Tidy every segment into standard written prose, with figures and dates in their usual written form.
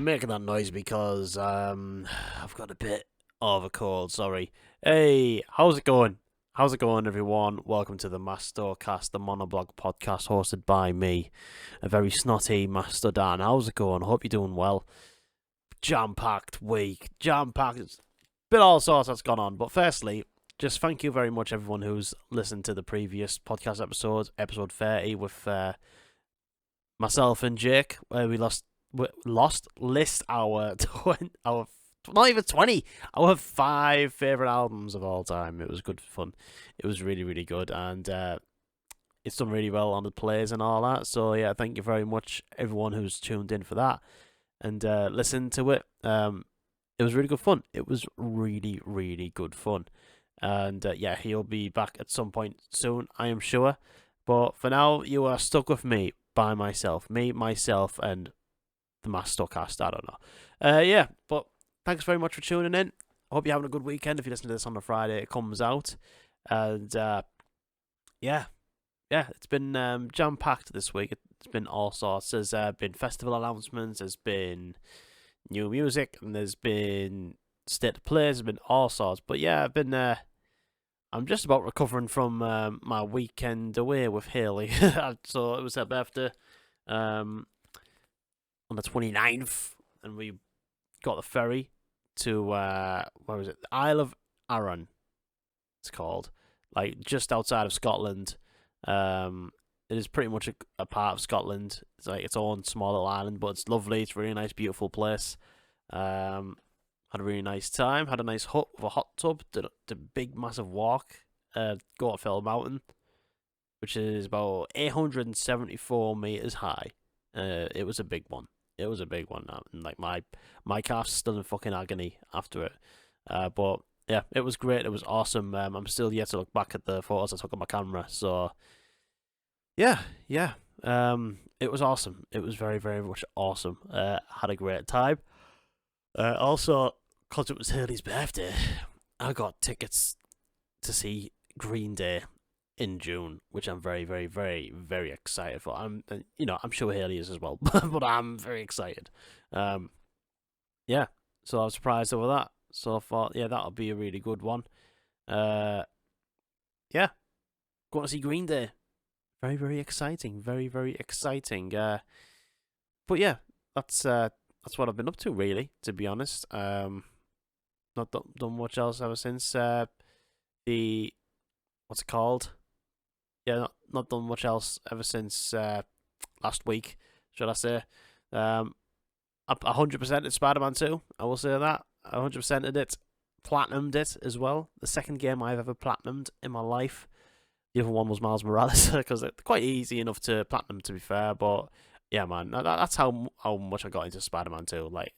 making that noise because I've got a bit of a cold. Sorry. Hey, how's it going? How's it going, everyone? Welcome to the Mastercast, the monoblog podcast hosted by me, a very snotty Master Dan. How's it going? Hope you're doing well. Jam-packed week, jam-packed. Bit all sorts that's gone on. But firstly, just thank you very much, everyone who's listened to the previous podcast episode, episode 30, with myself and Jake, where we lost list our our not even 20 our 5 favorite albums of all time. It was good fun. It was really good, and it's done really well on the plays and all that. So yeah, thank you very much everyone who's tuned in for that and listened to it. It was really good fun. It was really good fun, and yeah, he'll be back at some point soon, I am sure. But for now, you are stuck with me by myself, myself, and the Mastercast. I don't know. Yeah, but thanks very much for tuning in. I hope you're having a good weekend. If you listen to this on a Friday, it comes out. And yeah, it's been jam packed this week. It's been all sorts. There's been festival announcements. There's been new music, and there's been state of plays. There's been all sorts. But yeah, I'm just about recovering from my weekend away with Haley. So it was her birthday on the 29th, and we got the ferry to, where was it? The Isle of Arran, it's called. Like, just outside of Scotland. It is pretty much a part of Scotland. It's like its own small little island, but it's lovely. It's a really nice, beautiful place. Had a really nice time. Had a nice hut with a hot tub. Did a big, massive walk. Go up Fell Mountain, which is about 874 meters high. It was a big one. It was a big one. And like my calf's still in fucking agony after it. But yeah, it was great. It was awesome. I'm still yet to look back at the photos I took on my camera. So yeah. It was awesome. It was very much awesome. Had a great time. Also, because it was Hurley's birthday, I got tickets to see Green Day in June, which I'm very excited for. I'm sure Haley is as well, but I'm very excited. Yeah, so I was surprised over that. So I thought, yeah, that'll be a really good one. Yeah, going to see Green Day. Very exciting. Very exciting. But yeah, that's what I've been up to, really, to be honest. Not done much else ever since the what's it called? Yeah, not done much else ever since last week, should I say? I 100% at Spider-Man 2. I will say that. I 100%ed it, platinumed it as well. The second game I've ever platinumed in my life. The other one was Miles Morales, because it's quite easy enough to platinum, to be fair. But yeah, man, that's how much I got into Spider-Man 2. Like,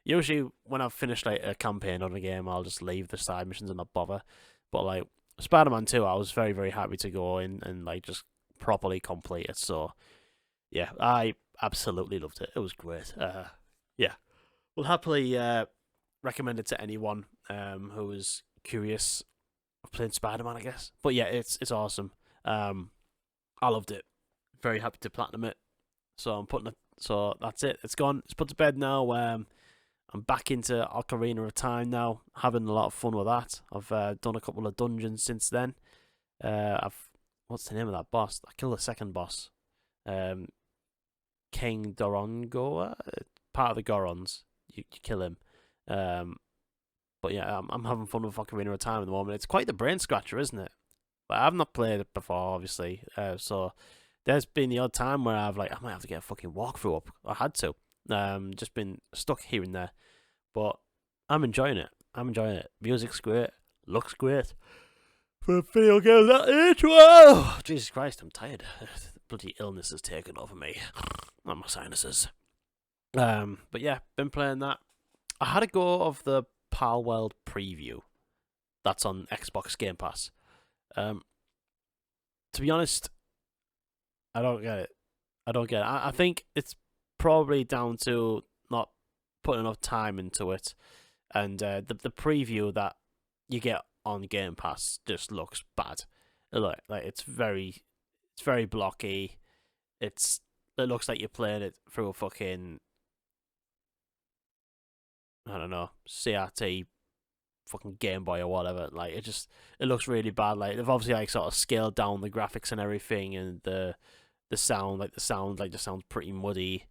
usually when I've finished like a campaign on a game, I'll just leave the side missions and not bother. But like Spider-Man 2, I was very happy to go in and like just properly complete it. So yeah, I absolutely loved it. It was great. Yeah, will happily recommend it to anyone who is curious of playing Spider-Man, I guess. But yeah, it's awesome. I loved it. Very happy to platinum it. So I'm putting it. So that's it. It's gone. It's put to bed now. I'm back into Ocarina of Time now, having a lot of fun with that. I've done a couple of dungeons since then. What's the name of that boss? I killed the second boss. King Dorongoa, part of the Gorons. You kill him. But yeah, I'm having fun with Ocarina of Time at the moment. It's quite the brain scratcher, isn't it? But I've not played it before, obviously. So there's been the odd time where I might have to get a fucking walkthrough up. I had to. Just been stuck here and there. But I'm enjoying it. Music's great. Looks great. For a video game that age, whoa! Jesus Christ, I'm tired. Bloody illness has taken over me. Not my sinuses. But yeah, been playing that. I had a go of the Palworld preview. That's on Xbox Game Pass. To be honest, I don't get it. I think it's probably down to not putting enough time into it, and the preview that you get on Game Pass just looks bad. Like it's very blocky. It looks like you're playing it through a fucking I don't know, CRT fucking Game Boy or whatever. Like it looks really bad. Like they've obviously like sort of scaled down the graphics and everything, and the sound just sounds pretty muddy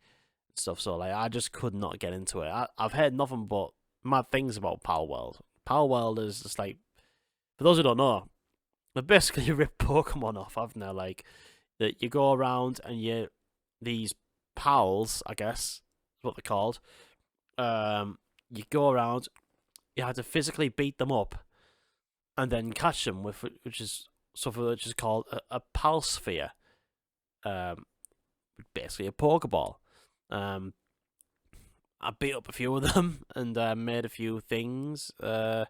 and stuff. So like I just could not get into it. I've heard nothing but mad things about Power World. Power World is just like, for those who don't know, they basically rip Pokemon off, haven't they? Like that you go around and these pals, I guess is what they're called. You go around, you have to physically beat them up and then catch them with which is something which is called a pal sphere. Basically a Pokeball. I beat up a few of them and made a few things. But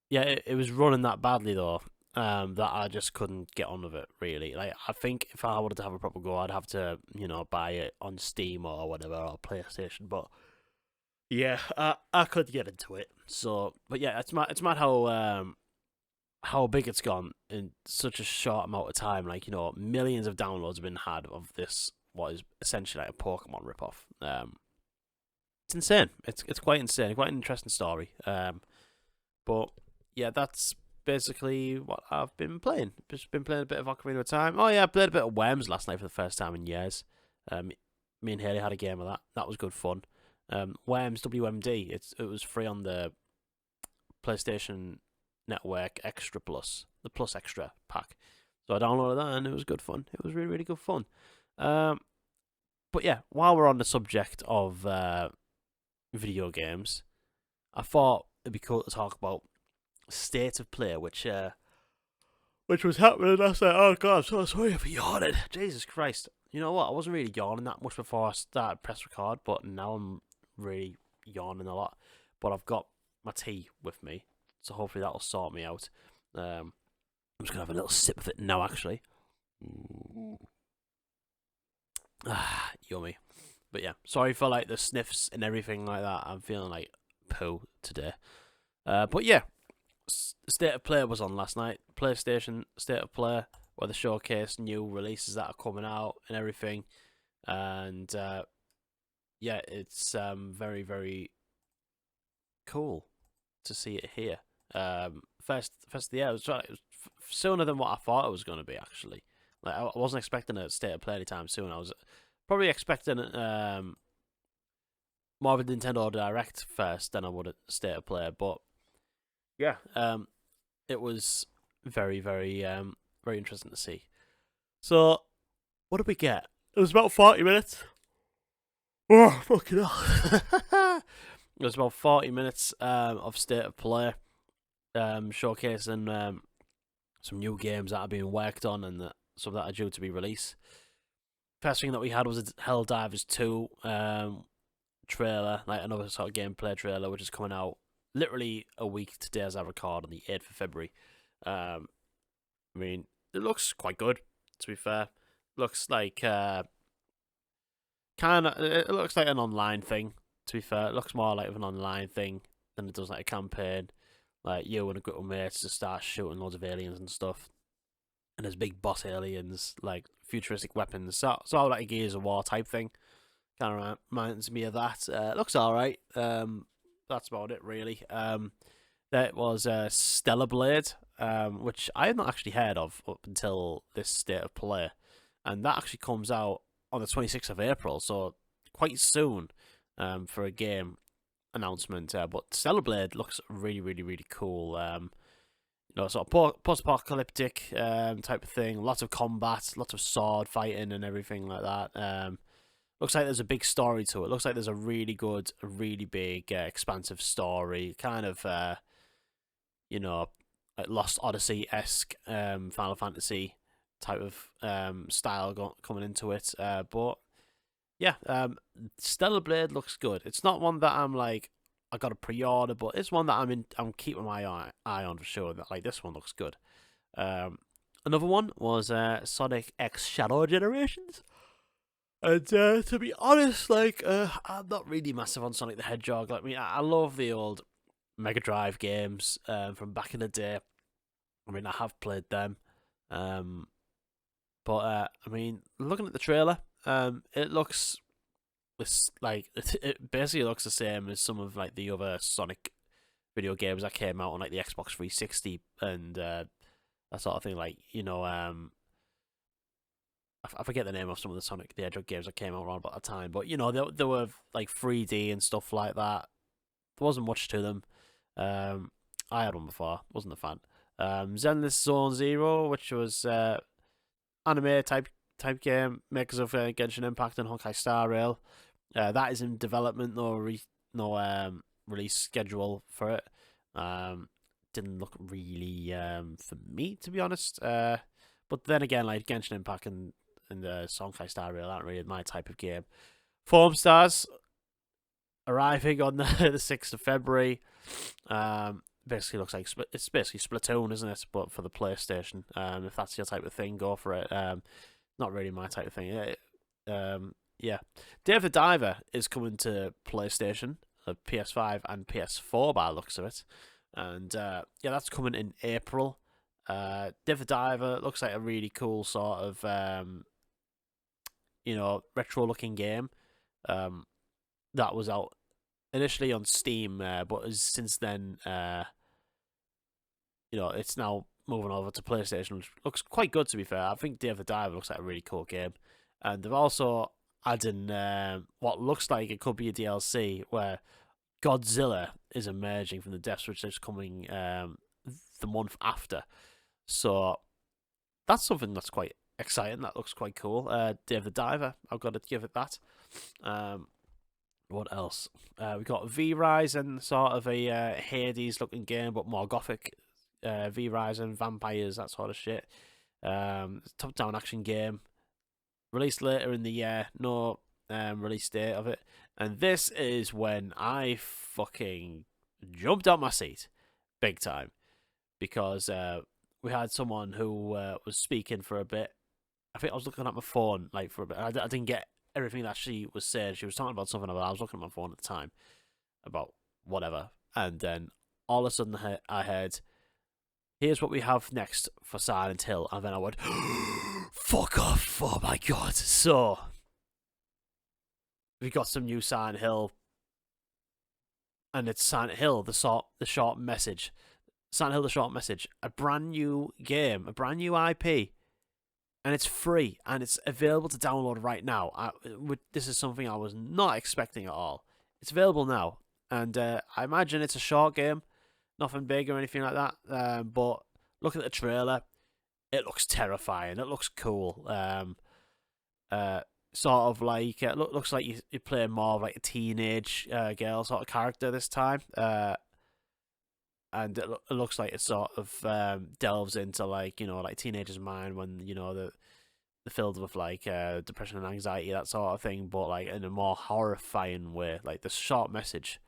yeah, it was running that badly though. That I just couldn't get on with it really. Like I think if I wanted to have a proper go, I'd have to buy it on Steam or whatever or PlayStation. But yeah, I could get into it. So, but yeah, it's mad how big it's gone in such a short amount of time. Like millions of downloads have been had of this, what is essentially like a Pokemon ripoff. It's insane. It's quite insane. Quite an interesting story. But yeah, that's basically what I've been playing. Just been playing a bit of Ocarina of Time. Oh yeah, I played a bit of Worms last night for the first time in years. Me and Haley had a game of that. That was good fun. Worms WMD. It was free on the PlayStation Network Extra Plus, the Plus Extra pack. So I downloaded that and it was good fun. It was really, really good fun. But yeah, while we're on the subject of video games, I thought it'd be cool to talk about State of Play, which was happening last night. Oh god, I'm so sorry for yawning. Jesus Christ. You know what? I wasn't really yawning that much before I started press record, but now I'm really yawning a lot. But I've got my tea with me, so hopefully that'll sort me out. I'm just gonna have a little sip of it now, actually. Yummy. But yeah, sorry for like the sniffs and everything like that. I'm feeling like poo today. But yeah, State of Play was on last night. PlayStation State of Play, where they showcase new releases that are coming out and everything. And yeah, it's very, very cool to see it here. First of the year, it was sooner than what I thought it was going to be, actually. Like I wasn't expecting a State of Play anytime soon. I was probably expecting more of a Nintendo Direct first than I would a State of Play. But yeah, it was very, very, very interesting to see. So, what did we get? It was about 40 minutes. Oh, fucking hell. It was about 40 minutes of State of Play, showcasing some new games that are being worked on and some that are due to be released. First thing that we had was a Helldivers 2 trailer, like another sort of gameplay trailer, which is coming out literally a week today as I record on the 8th of February. I mean, it looks quite good, to be fair. Looks like it looks like an online thing, to be fair. It looks more like an online thing than it does like a campaign. Like you and a group of mates just start shooting loads of aliens and stuff. And there's big boss aliens, like futuristic weapons. So like a Gears of War type thing. Kind of reminds me of that. Looks alright. That's about it, really. There was Stellar Blade, which I had not actually heard of up until this State of Play. And that actually comes out on the 26th of April, so quite soon for a game announcement. But Stellar Blade looks really, really, really cool. Sort of post-apocalyptic type of thing. Lots of combat, lots of sword fighting and everything like that. Looks like there's a big story to it. Looks like there's a really good, a really big, expansive story. Kind of, like Lost Odyssey-esque Final Fantasy type of style coming into it. But yeah, Stellar Blade looks good. It's not one that I'm like, I got a pre-order, but it's one that I'm keeping my eye on for sure. That like this one looks good. Another one was Sonic X Shadow Generations. And to be honest, like I'm not really massive on Sonic the Hedgehog. Like I love the old Mega Drive games from back in the day. I mean, I have played them. But I mean, looking at the trailer, it looks It's like it basically looks the same as some of like the other Sonic video games that came out on like the Xbox 360 and that sort of thing. Like I forget the name of some of the Sonic the Hedgehog games that came out around about that time, but they were like 3D and stuff like that. There wasn't much to them. I had one before, wasn't a fan. Zenless Zone Zero, which was anime type game, makers of Genshin Impact and Honkai Star Rail. That is in development, no release schedule for it. Didn't look really for me, to be honest. But then again, like Genshin Impact and Honkai Star Rail aren't really my type of game. Foam Stars arriving on the 6th of February. Basically looks like it's basically Splatoon, isn't it? But for the PlayStation. If that's your type of thing, go for it. Not really my type of thing. Yeah. Dave the Diver is coming to PlayStation, PS5 and PS4 by the looks of it. And yeah, that's coming in April. Dave the Diver looks like a really cool sort of retro looking game. That was out initially on Steam, but has since then it's now moving over to PlayStation, which looks quite good, to be fair. I think Dave the Diver looks like a really cool game. And they've also added what looks like it could be a DLC where Godzilla is emerging from the depths, which is coming the month after. So that's something that's quite exciting. That looks quite cool. Dave the Diver, I've got to give it that. What else? We got V-Rise and sort of a Hades looking game, but more gothic. V-Rise and vampires, that sort of shit. Top-down action game. Released later in the year. No release date of it. And this is when I fucking jumped out my seat. Big time. Because we had someone who was speaking for a bit. I think I was looking at my phone like for a bit. I didn't get everything that she was saying. She was talking about something I was looking at my phone at the time about whatever. And then all of a sudden I heard, here's what we have next for Silent Hill. And then I went, fuck off. Oh my god. So we got some new Silent Hill. And it's Silent Hill, the short message. Silent Hill, the short message. A brand new game, a brand new IP. And it's free, and it's available to download right now. This is something I was not expecting at all. It's available now, and I imagine it's a short game, nothing big or anything like that. But look at the trailer; it looks terrifying. It looks cool. Sort of like looks like you're playing more of like a teenage girl sort of character this time. And it looks like it sort of delves into like like teenagers' mind when they're filled with like depression and anxiety, that sort of thing, but like in a more horrifying way. Like the short message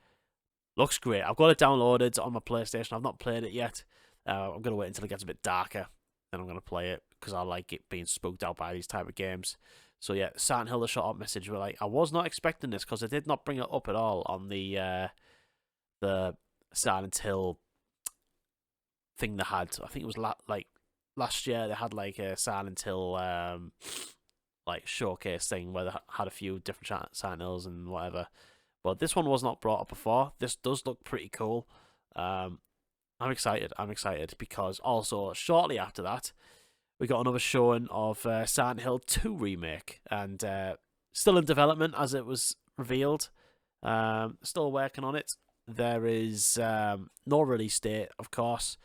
looks great. I've got it downloaded on my PlayStation. I've not played it yet. I'm gonna wait until it gets a bit darker, then I'm gonna play it because I like it being spooked out by these type of games. So yeah, Silent Hill, the short message. Were like, I was not expecting this because I did not bring it up at all on the Silent Hill thing they had. I think it was last year they had like a Silent Hill like showcase thing where they had a few different Silent Hills and whatever. But this one was not brought up before. This does look pretty cool. I'm excited. I'm excited because also shortly after that we got another showing of Silent Hill 2 remake, and still in development as it was revealed. Still working on it. There is no release date, of course.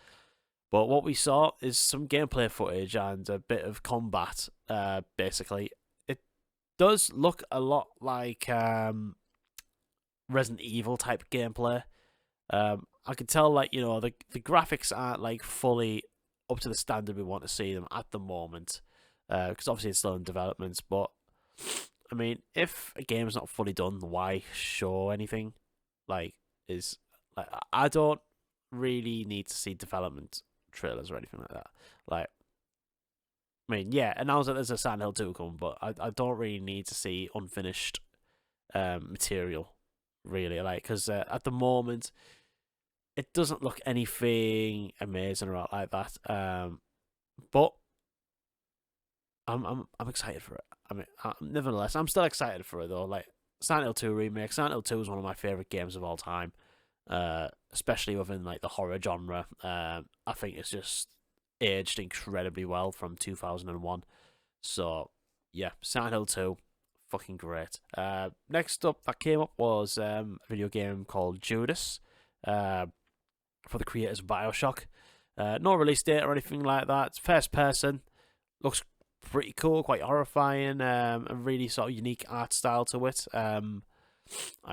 But what we saw is some gameplay footage and a bit of combat, basically. It does look a lot like Resident Evil type gameplay. I can tell, like, the graphics aren't, like, fully up to the standard we want to see them at the moment. Because obviously it's still in development. But, I mean, if a game's not fully done, why show anything? I don't really need to see development trailers or anything like that. Like, I mean, yeah, announce that there's a Silent Hill 2 coming, but I don't really need to see unfinished material, really. Like, because at the moment, it doesn't look anything amazing or like that. But I'm excited for it. I mean, nevertheless, I'm still excited for it though. Like, Silent Hill 2 remake. Silent Hill 2 is one of my favorite games of all time, especially within like the horror genre. I think it's just aged incredibly well from 2001. So yeah, Silent Hill 2, fucking great. Next up that came up was a video game called Judas, for the creators of Bioshock. No release date or anything like that. It's first person. Looks pretty cool, quite horrifying. A really sort of unique art style to it. I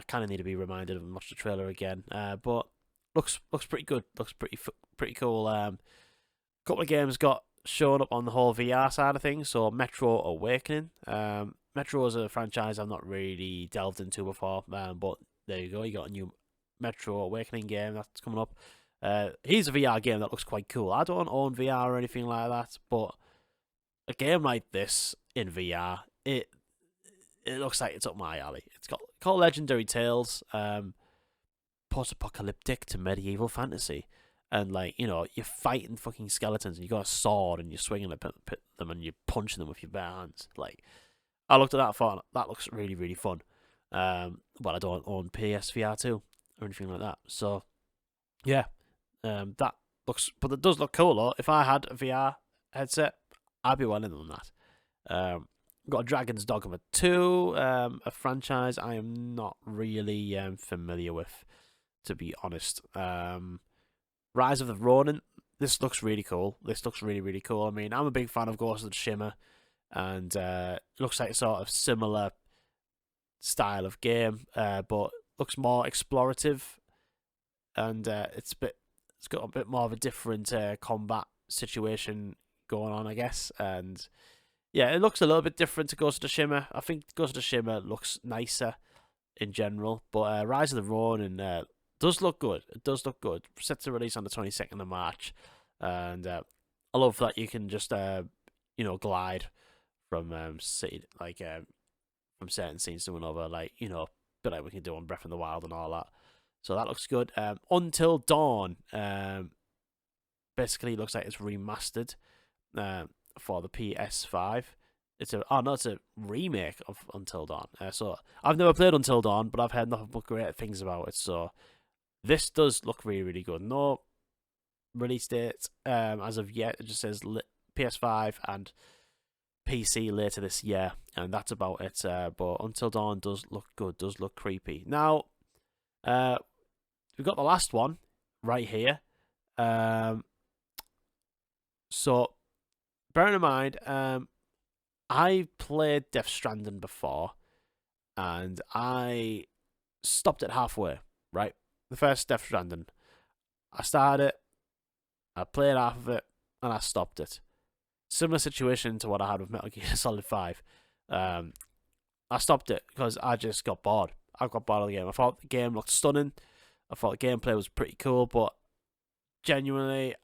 kind of need to be reminded of watch the trailer again. But looks pretty good. Looks pretty cool. Couple of games got shown up on the whole VR side of things. So Metro Awakening. Metro is a franchise I've not really delved into before. But there you go. You got a new Metro Awakening game that's coming up. Here's a VR game that looks quite cool. I don't own VR or anything like that, but a game like this in VR, it looks like it's up my alley. It's called Legendary Tales, post-apocalyptic to medieval fantasy, and like you're fighting fucking skeletons, and you got a sword, and you're swinging at them, and you're punching them with your bare hands. Like I looked at that, thought that looks really really fun. But I don't own PSVR 2 or anything like that, so yeah, that looks, but it does look cool though. If I had a VR headset, I'd be well in on that. Got a Dragon's Dogma 2, a franchise I am not really familiar with, to be honest. Rise of the Ronin. This looks really cool. This looks really, really cool. I mean, I'm a big fan of Ghost of Tsushima, and it looks like a sort of similar style of game, but looks more explorative, and it's got a bit more of a different combat situation going on, I guess, and yeah, it looks a little bit different to Ghost of Tsushima. I think Ghost of Tsushima looks nicer in general, but Rise of the Ronin does look good. It does look good. Set to release on the 22nd of March, and I love that you can just glide from from certain scenes to another, like bit like we can do on Breath of the Wild and all that. So that looks good. Until Dawn, basically looks like it's remastered for the PS5. It's a remake of Until Dawn. So I've never played Until Dawn, but I've heard nothing but great things about it. So this does look really, really good. No release date as of yet. It just says PS5 and PC later this year, and that's about it. But Until Dawn does look good. Does look creepy. Now, we've got the last one right here. So bearing in mind, I played Death Stranding before, and I stopped it halfway, right? The first Death Stranding. I started it, I played half of it, and I stopped it. Similar situation to what I had with Metal Gear Solid 5. I stopped it because I just got bored. I got bored of the game. I thought the game looked stunning. I thought the gameplay was pretty cool, but genuinely,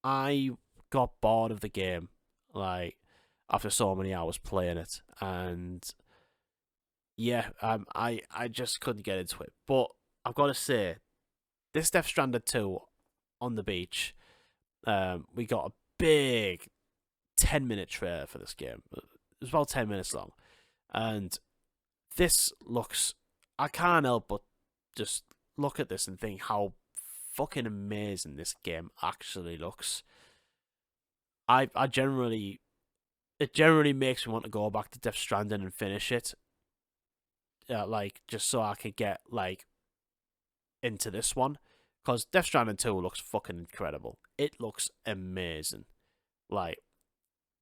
I got bored of the game, like, after so many hours playing it, and yeah, I just couldn't get into it. But I've got to say, this Death Stranded 2 on the beach, we got a big 10-minute trailer for this game. It was about 10 minutes long, and this looks, I can't help but just look at this and think how fucking amazing this game actually looks. It generally makes me want to go back to Death Stranding and finish it. Like, just so I could get like into this one, because Death Stranding 2 looks fucking incredible. It looks amazing. Like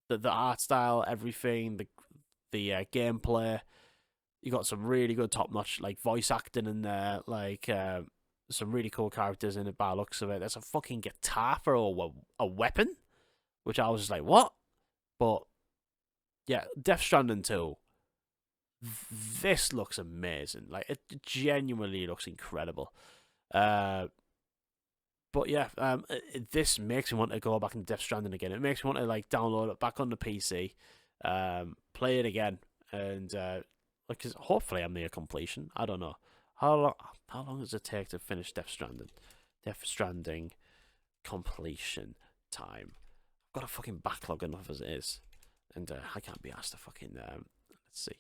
the art style, everything, the gameplay. You got some really good top notch like voice acting in there, like some really cool characters in it by the looks of it. There's a fucking guitar for a weapon, which I was just like, what? But yeah, Death Stranding 2, this looks amazing. Like, it genuinely looks incredible. But yeah, this makes me want to go back into Death Stranding again. It makes me want to like download it back on the PC, play it again, and because hopefully I'm near completion. I don't know how long does it take to finish Death Stranding? Death Stranding completion time. I've got a fucking backlog enough as it is, and I can't be asked to fucking let's see.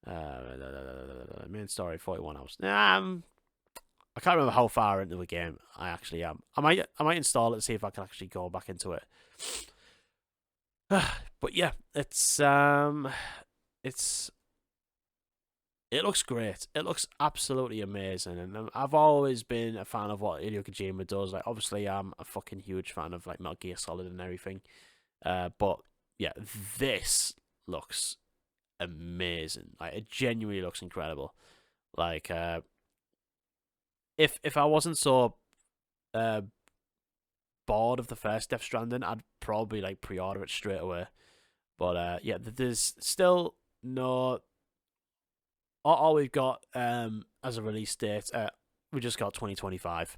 Main story 41 hours. I can't remember how far into the game I actually am. I might install it to see if I can actually go back into it. But yeah, it's it looks great. It looks absolutely amazing, and I've always been a fan of what Hideo Kojima does. Like, obviously, I'm a fucking huge fan of like Metal Gear Solid and everything. But yeah, this looks amazing. Like, it genuinely looks incredible. Like, if I wasn't so uh bored of the first Death Stranding, I'd probably like pre-order it straight away. But yeah, there's still no. All we've got as a release date, we just got 2025.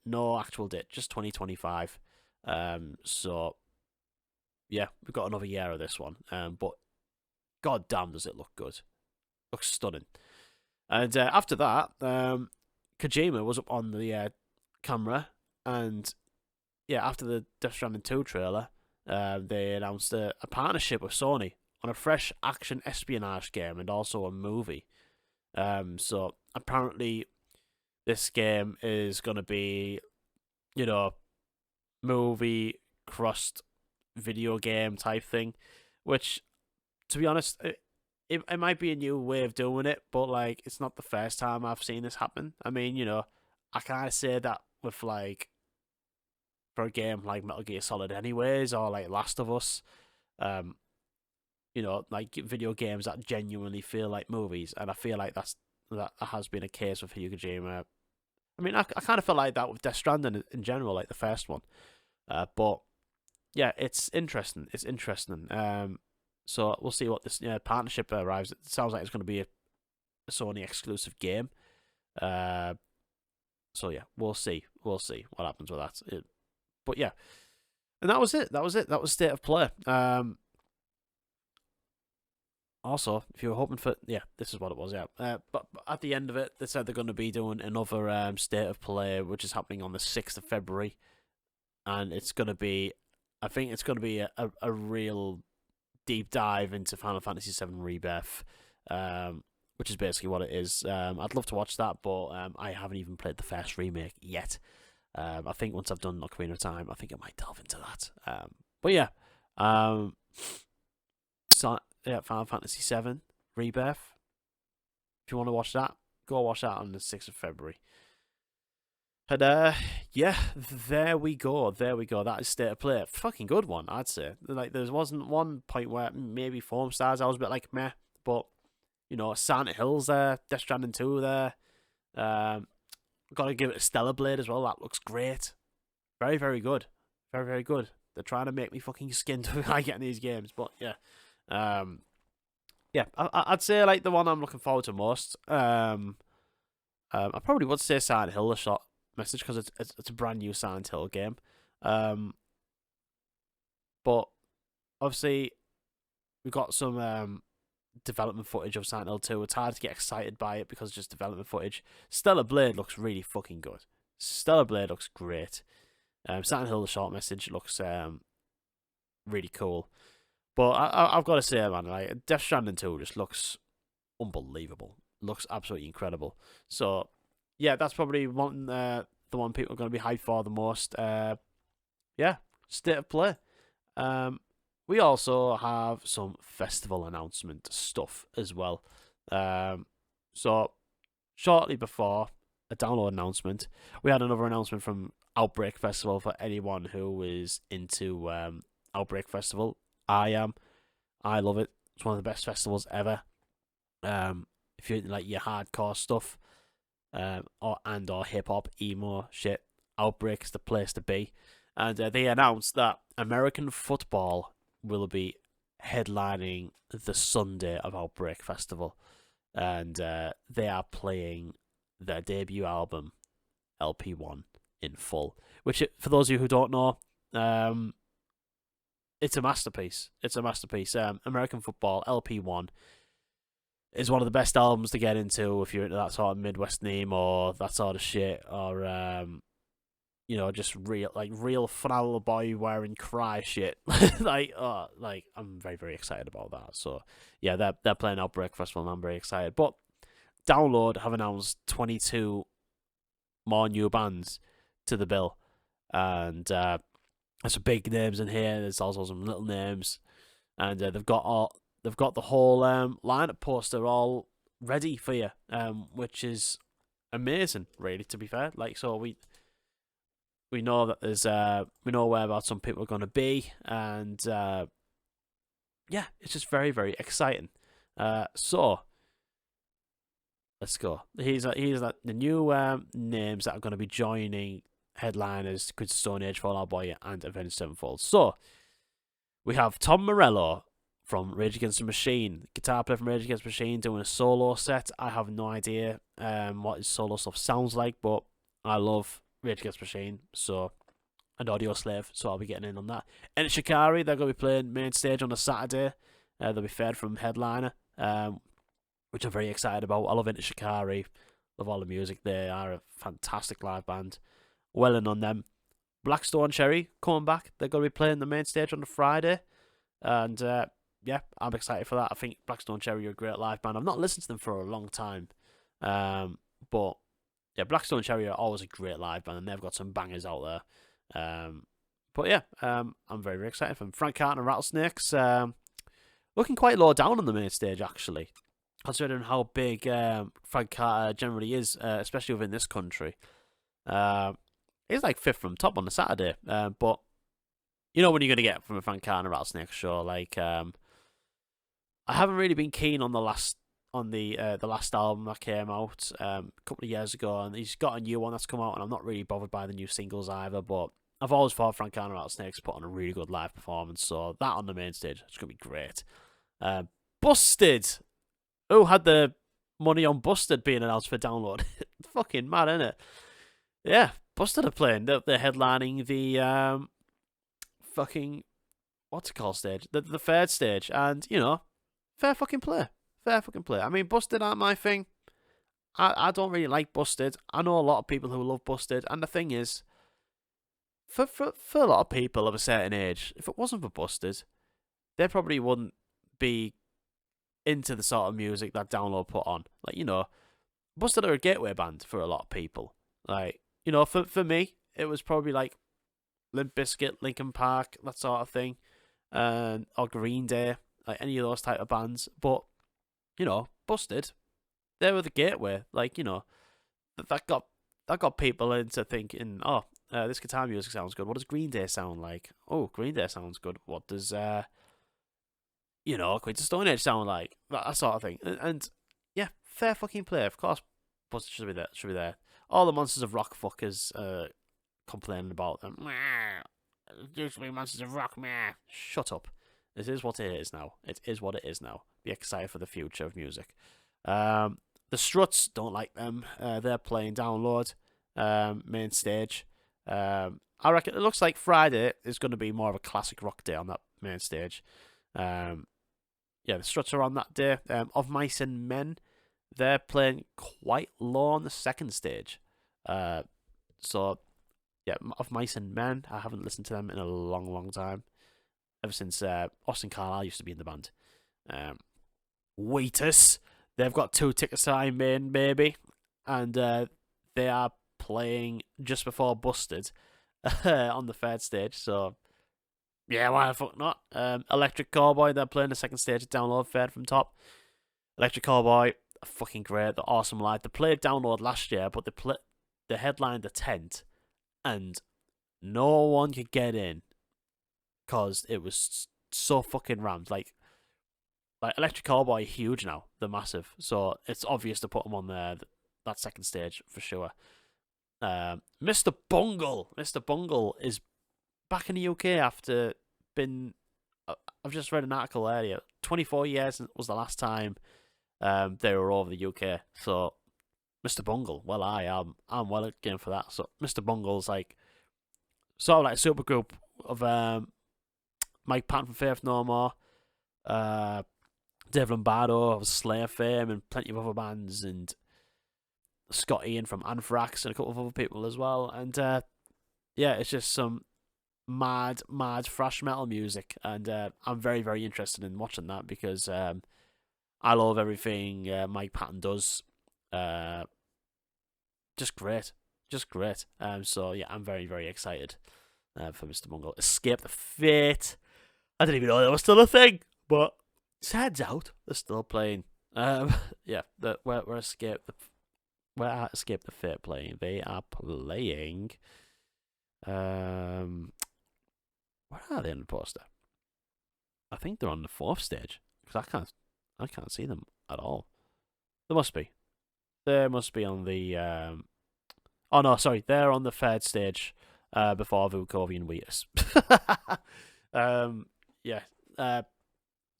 No actual date, just 2025. So yeah, we've got another year of this one. But god damn, does it look good? Looks stunning. And after that, Kojima was up on the camera, and yeah, after the Death Stranding 2 trailer, they announced a partnership with Sony on a fresh action espionage game and also a movie. So apparently, this game is going to be, you know, movie crossed video game type thing, which, to be honest, it might be a new way of doing it, but like, it's not the first time I've seen this happen. I mean, I kind of say that with like, for a game like Metal Gear Solid, anyways, or like Last of Us. Um, like video games that genuinely feel like movies, and I feel like that has been a case with Hideo Kojima. I mean, I kind of felt like that with Death Stranding in general, like the first one. But yeah, it's interesting. It's interesting. So we'll see what this partnership arrives. It sounds like it's going to be a Sony exclusive game. So yeah, we'll see. We'll see what happens with that. But yeah, and that was it. That was it. That was State of Play. Also, if you were hoping for, yeah, this is what it was, yeah. But at the end of it, they said they're going to be doing another State of Play, which is happening on the 6th of February. And it's going to be, I think it's going to be a real deep dive into Final Fantasy VII Rebirth, which is basically what it is. I'd love to watch that, but I haven't even played the first remake yet. I think once I've done Ocarina of Time, I think I might delve into that. But yeah, Final Fantasy VII Rebirth. If you want to watch that, go watch that on the 6th of February. And yeah, there we go. There we go. That is State of Play. Fucking good one, I'd say. Like, there wasn't one point where maybe Foam Stars I was a bit like meh, but Silent Hills there, Death Stranding 2 there. Gotta give it a Stellar Blade as well. That looks great. Very, very good. Very, very good. They're trying to make me fucking skinned when I get in these games, but yeah. Yeah, I'd say like the one I'm looking forward to most. I probably would say Silent Hill, a short message, because it's a brand new Silent Hill game. But obviously we've got some development footage of Silent Hill 2. It's hard to get excited by it because it's just development footage. Stellar Blade looks really fucking good. Stellar Blade looks great. Silent Hill, the short message, looks really cool. But I've got to say, man, like, Death Stranding 2 just looks unbelievable. Looks absolutely incredible. So, yeah, that's probably the one people are going to be hyped for the most. Yeah, State of Play. We also have some festival announcement stuff as well. So, shortly before a download announcement, we had another announcement from Outbreak Festival for anyone who is into Outbreak Festival. I am. I love it. It's one of the best festivals ever. If you're into like your hardcore stuff, or hip hop, emo shit, Outbreak's the place to be. And they announced that American football will be headlining the Sunday of Outbreak Festival, and they are playing their debut album, LP1, in full. Which, for those of you who don't know, it's a masterpiece. It's a masterpiece. American Football, LP1, is one of the best albums to get into if you're into that sort of Midwest theme or that sort of shit. Or, just real Flower Boy wearing cry shit. I'm very, very excited about that. So yeah, they're playing Outbreak Festival, and I'm very excited. But Download have announced 22 more new bands to the bill, and there's some big names in here. There's also some little names, and they've got the whole lineup poster all ready for you, which is amazing, really. To be fair, so we know that we know whereabouts some people are going to be, and yeah, it's just very, very exciting. So let's go. Here's the new names that are going to be joining headliners: Queens of Stone Age, Fall Out Boy, and Avenged Sevenfold. So we have Tom Morello from Rage Against the Machine, guitar player from Rage Against the Machine, doing a solo set. I have no idea what his solo stuff sounds like, but I love Rage Against the Machine, and Audio Slave, so I'll be getting in on that. And Shikari, they're going to be playing main stage on a Saturday. They'll be fed from headliner, which I'm very excited about. I love Into Shikari, love all the music. They are a fantastic live band. Well in on them. Blackstone Cherry coming back. They're going to be playing the main stage on the Friday, and yeah, I'm excited for that. I think Blackstone Cherry are a great live band. I've not listened to them for a long time, but yeah, Blackstone Cherry are always a great live band, and they've got some bangers out there. But yeah, I'm very, very excited for them. Frank Carter and Rattlesnakes, looking quite low down on the main stage, actually, considering how big Frank Carter generally is, especially within this country. He's like fifth from top on the Saturday, but you know when you're going to get from a Frank Carter and Rattlesnakes show, I haven't really been keen on the last album that came out a couple of years ago, and he's got a new one that's come out, and I'm not really bothered by the new singles either, but I've always thought Frank Carter and Rattlesnakes put on a really good live performance, so that on the main stage, it's going to be great. Busted! Who had the money on Busted being announced for Download? Fucking mad, isn't it? Yeah, Busted are playing. They're headlining the fucking, what's it called stage? The third stage, and, fair fucking play. Fair fucking play. I mean, Busted aren't my thing. I don't really like Busted. I know a lot of people who love Busted, and the thing is, for a lot of people of a certain age, if it wasn't for Busted, they probably wouldn't be into the sort of music that Download put on. Busted are a gateway band for a lot of people. For me, it was probably like Limp Bizkit, Linkin Park, that sort of thing, or Green Day, like any of those type of bands. But Busted, they were the gateway. That got people into thinking, oh, this guitar music sounds good. What does Green Day sound like? Oh, Green Day sounds good. What does Queens of Stone Age sound like? That sort of thing. And yeah, fair fucking play. Of course, Busted should be there. All the Monsters of Rock fuckers complaining about them. It used to be Monsters of Rock, meh. Shut up. It is what it is now. It is what it is now. Be excited for the future of music. The Struts, don't like them. They're playing Download, main stage. I reckon it looks like Friday is going to be more of a classic rock day on that main stage. Yeah, the Struts are on that day. Of Mice and Men, they're playing quite low on the second stage. So, yeah, Of Mice and Men, I haven't listened to them in a long, long time. Ever since Austin Carlisle used to be in the band. Waitus, they've got 2 tickets to Iron Maiden, baby. And they are playing just before Busted on the third stage. So, yeah, why the fuck not? Electric Cowboy, they're playing the second stage at Download, third from top. Electric Cowboy, fucking great. They're awesome live. They played Download last year, but they headlined the tent, and no one could get in because it was so fucking rammed. Like Electric Cowboy, huge now. They're massive, so it's obvious to put them on there. That second stage for sure. Mr. Bungle is back in the UK after been. I've just read an article earlier. 24 years was the last time they were over the UK. So Mr. Bungle, well, I'm well game for that. So Mr. Bungle's like sort of like a super group of Mike Patton from Faith No More, Dave Lombardo of Slayer fame, and plenty of other bands, and Scott Ian from Anthrax, and a couple of other people as well. And yeah, it's just some mad thrash metal music, and I'm very very interested in watching that because I love everything Mike Patton does. Uh, just great, just great. So yeah, I'm very very excited for Mr. Mungo. Escape the Fate. I didn't even know that was still a thing, but turns out they're still playing. Yeah, where Escape the Fate playing? They are playing. Where are they on the poster? I think they're on the fourth stage because I can't see them at all. There must be. They must be on the. Oh no, sorry, they're on the third stage. Before Vukovian Wheatus. Yeah. So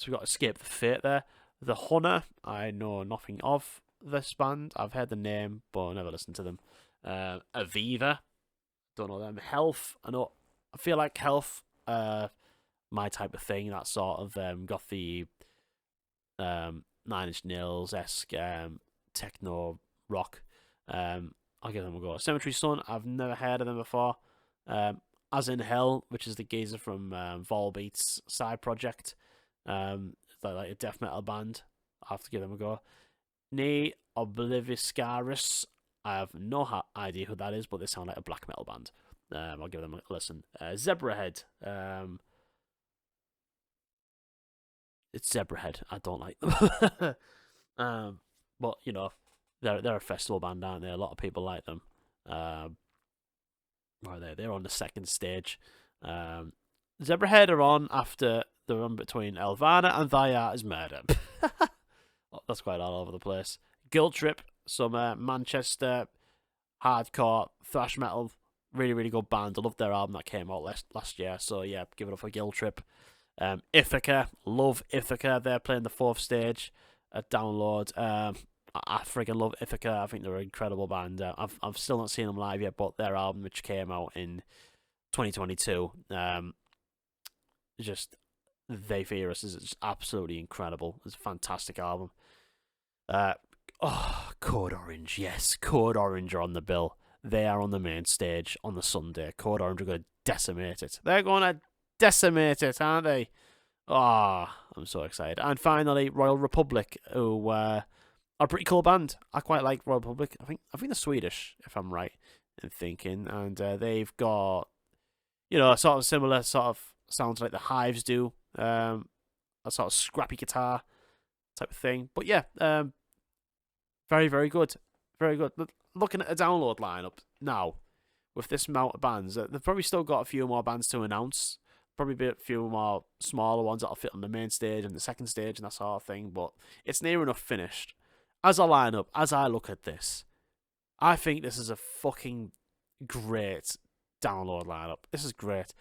we got Escape the Fate there. The Hunter, I know nothing of this band. I've heard the name, but I never listened to them. Aviva, don't know them. Health, I feel like Health, my type of thing. That sort of gothy, Nine Inch Nails esque techno rock. I'll give them a go. Cemetery Sun, I've never heard of them before. As in Hell, which is the geezer from Volbeat's side project. They're like a death metal band. I have to give them a go. Ne Obliviscaris, I have no idea who that is, but they sound like a black metal band. I'll give them a listen. Zebrahead. It's Zebrahead. I don't like them. But you know, they're a festival band, aren't they? A lot of people like them. Where are they? They're on the second stage. Zebrahead are on after the run between Elvana and Thy Art is Murder. That's quite all over the place. Guilt Trip, some Manchester hardcore thrash metal, really really good band. I love their album that came out last year. So yeah, give it up for Guilt Trip. Ithaca, love Ithaca. They're playing the fourth stage at Download. I freaking love Ithaca. I think they're an incredible band. I've still not seen them live yet, but their album, which came out in 2022, just They Fear Us is just absolutely incredible. It's a fantastic album. Code Orange, yes, Code Orange are on the bill. They are on the main stage on the Sunday. Code Orange are going to decimate it. They're going to decimate it, aren't they? I'm so excited. And finally, Royal Republic, who are a pretty cool band. I quite like Royal Republic. I think they're Swedish, if I'm right in thinking. And they've got, a sort of similar sort of sounds like the Hives do. A sort of scrappy guitar type of thing. But yeah, very, very good. Very good. Looking at a Download lineup now, with this amount of bands, they've probably still got a few more bands to announce. Probably a few more smaller ones that'll fit on the main stage and the second stage and that sort of thing. But it's near enough finished. As a lineup, as I look at this, I think this is a fucking great Download lineup. This is great.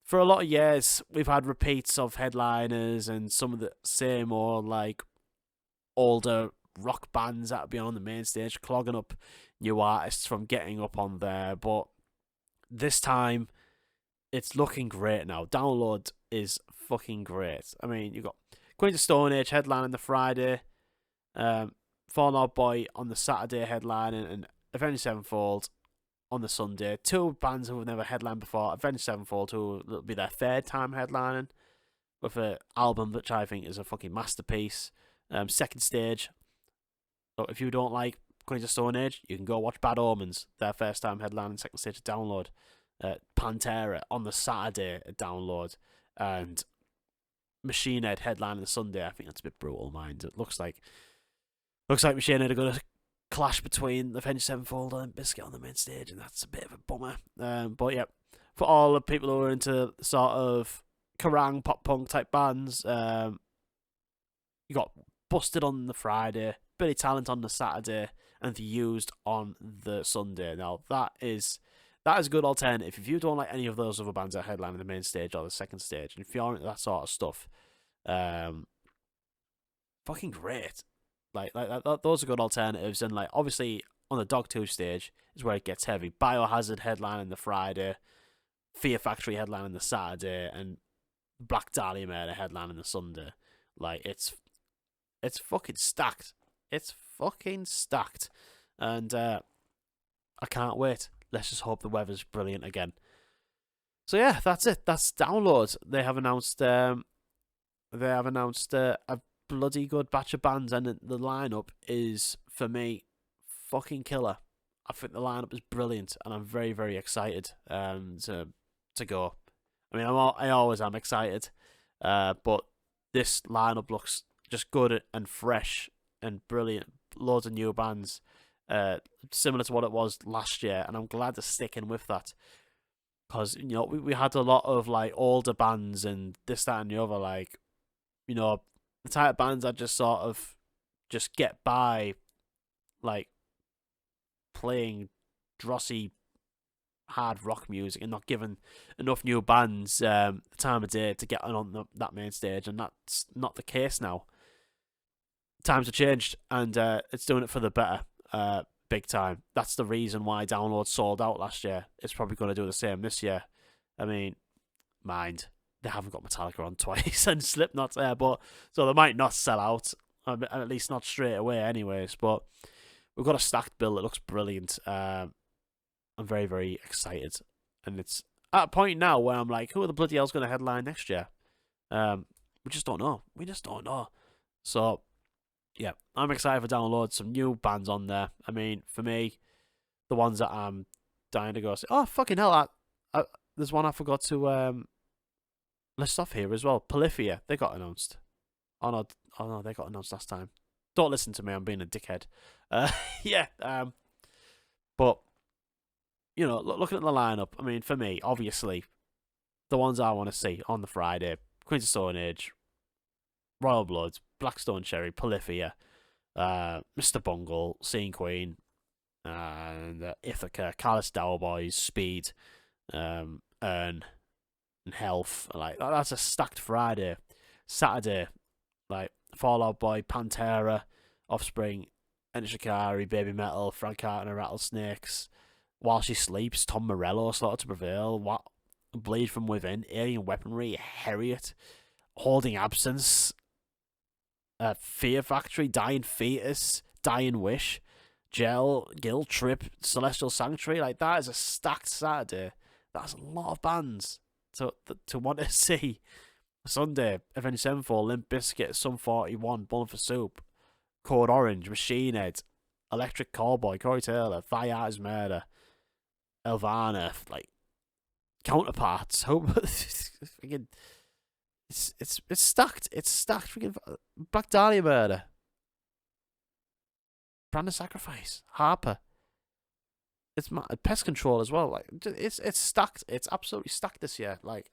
For a lot of years, we've had repeats of headliners and some of the same old, like, older rock bands that have been on the main stage, clogging up new artists from getting up on there. But this time, it's looking great now. Download is fucking great. I mean, you've got Queen of Stone Age headline on the Friday, Fall Out Boy on the Saturday headlining, and Avenged Sevenfold on the Sunday. Two bands who have never headlined before. Avenged Sevenfold, who will be their third time headlining, with an album which I think is a fucking masterpiece. Second stage. So if you don't like Queens of Stone Age, you can go watch Bad Omens, their first time headlining second stage at Download. Pantera on the Saturday at Download, and Machine Head headlining the Sunday. I think that's a bit brutal, mind. It looks like Machine Head are going to clash between the Avenged Sevenfold and Biscuit on the main stage, and that's a bit of a bummer. But yeah, for all the people who are into sort of Kerrang pop punk type bands, you got Busted on the Friday, Billy Talent on the Saturday, and The Used on the Sunday. Now that is a good alternative if you don't like any of those other bands that headline the main stage or the second stage, and if you're into that sort of stuff, fucking great. Like those are good alternatives, and like obviously on the Dogtooth stage is where it gets heavy. Biohazard headline on the Friday, Fear Factory headline on the Saturday, and Black Dahlia Murder headline on the Sunday. Like it's fucking stacked. It's fucking stacked, and I can't wait. Let's just hope the weather's brilliant again. So yeah, that's it. That's Download. They have announced a bloody good batch of bands, and the lineup is, for me, fucking killer. I think the lineup is brilliant, and I'm very, very excited to go. I mean, I always am excited, but this lineup looks just good and fresh and brilliant. Loads of new bands, similar to what it was last year, and I'm glad they're sticking with that. Because, we had a lot of, like, older bands and this, that, and the other, like, the type of bands that just sort of just get by, like, playing drossy hard rock music and not giving enough new bands the time of day to get on that main stage, and that's not the case now. Times have changed, and it's doing it for the better, big time. That's the reason why Download sold out last year. It's probably going to do the same this year. I mean, mind, they haven't got Metallica on twice and Slipknot's there, but so they might not sell out, at least not straight away anyways, but we've got a stacked bill that looks brilliant. I'm very, very excited, and it's at a point now where I'm like, who are the bloody hell's going to headline next year? We just don't know. We just don't know. So, yeah, I'm excited for Download. Some new bands on there. I mean, for me, the ones that I'm dying to go see. Oh, fucking hell, there's one I forgot to list off here as well. Polyphia, they got announced. Oh no, they got announced last time. Don't listen to me, I'm being a dickhead. Yeah, but, looking at the lineup, I mean, for me, obviously, the ones I want to see on the Friday: Queens of Stone Age, Royal Blood, Blackstone Cherry, Polyphia, Mr. Bungle, Scene Queen, and Ithaca, Callous Dower Boys, Speed, Earn, and Health. Like, that's a stacked Friday. Saturday, like, Fall Out Boy, Pantera, Offspring, Enter Shikari, Baby Metal, Frank Carter and Rattlesnakes, While She Sleeps, Tom Morello, Slaughter to Prevail, Bleed From Within, Alien Weaponry, Harriet, Holding Absence, Fear Factory, Dying Fetus, Dying Wish, Guilt Trip, Celestial Sanctuary. Like, that is a stacked Saturday. That's a lot of bands to want to see. Sunday, Avenged Sevenfold, Limp Bizkit, Sum 41, Bun for Soup, Code Orange, Machine Head, Electric Callboy, Corey Taylor, Viar's Murder, Elvana, like, Counterparts. It's stacked. It's stacked. Freaking Black Dahlia Murder, Brand of Sacrifice, Harper. It's Pest Control as well. Like, it's stacked. It's absolutely stacked this year. Like,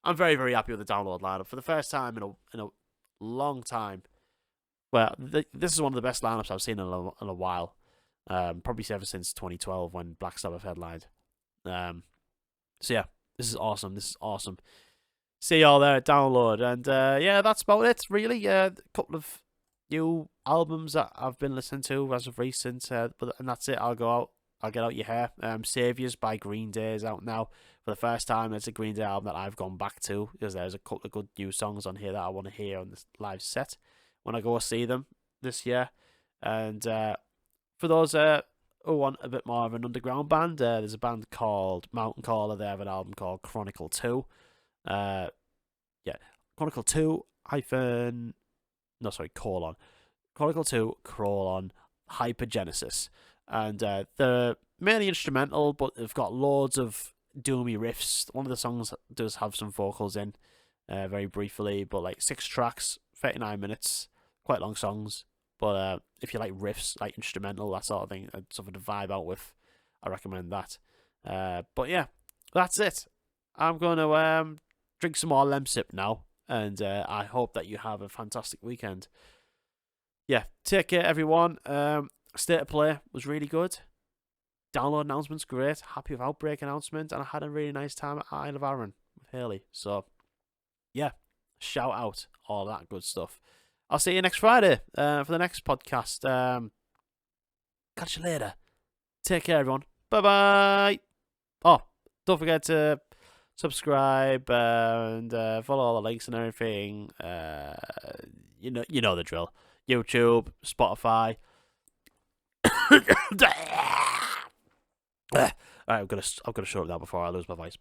I'm very, very happy with the Download lineup for the first time in a long time. Well, this is one of the best lineups I've seen in a while. Probably ever since 2012 when Black Sabbath headlined. So yeah, this is awesome. This is awesome. See y'all there at Download, and yeah, that's about it. Really, a couple of new albums that I've been listening to as of recent, and that's it. I'll get out your hair. Saviors by Green Day is out now for the first time. It's a Green Day album that I've gone back to because there's a couple of good new songs on here that I want to hear on this live set when I go see them this year. And for those who want a bit more of an underground band, there's a band called Mountain Caller. They have an album called Chronicle 2. Chronicle 2 Chronicle 2 Hypergenesis. And they're mainly instrumental, but they've got loads of doomy riffs. One of the songs does have some vocals in, very briefly, but like 6 tracks, 39 minutes, quite long songs. But if you like riffs, like instrumental, that sort of thing, something to vibe out with, I recommend that. But yeah, that's it. I'm going to drink some more Lemsip now, and I hope that you have a fantastic weekend. Yeah, take care, everyone. State of Play was really good. Download announcements, great. Happy with Outbreak announcement, and I had a really nice time at Isle of Arran with Haley. So, yeah, shout out, all that good stuff. I'll see you next Friday for the next podcast. Catch you later. Take care, everyone. Bye-bye. Oh, don't forget to subscribe and follow all the links and everything. You know the drill. YouTube, Spotify. Alright, I've got to shut up now before I lose my voice.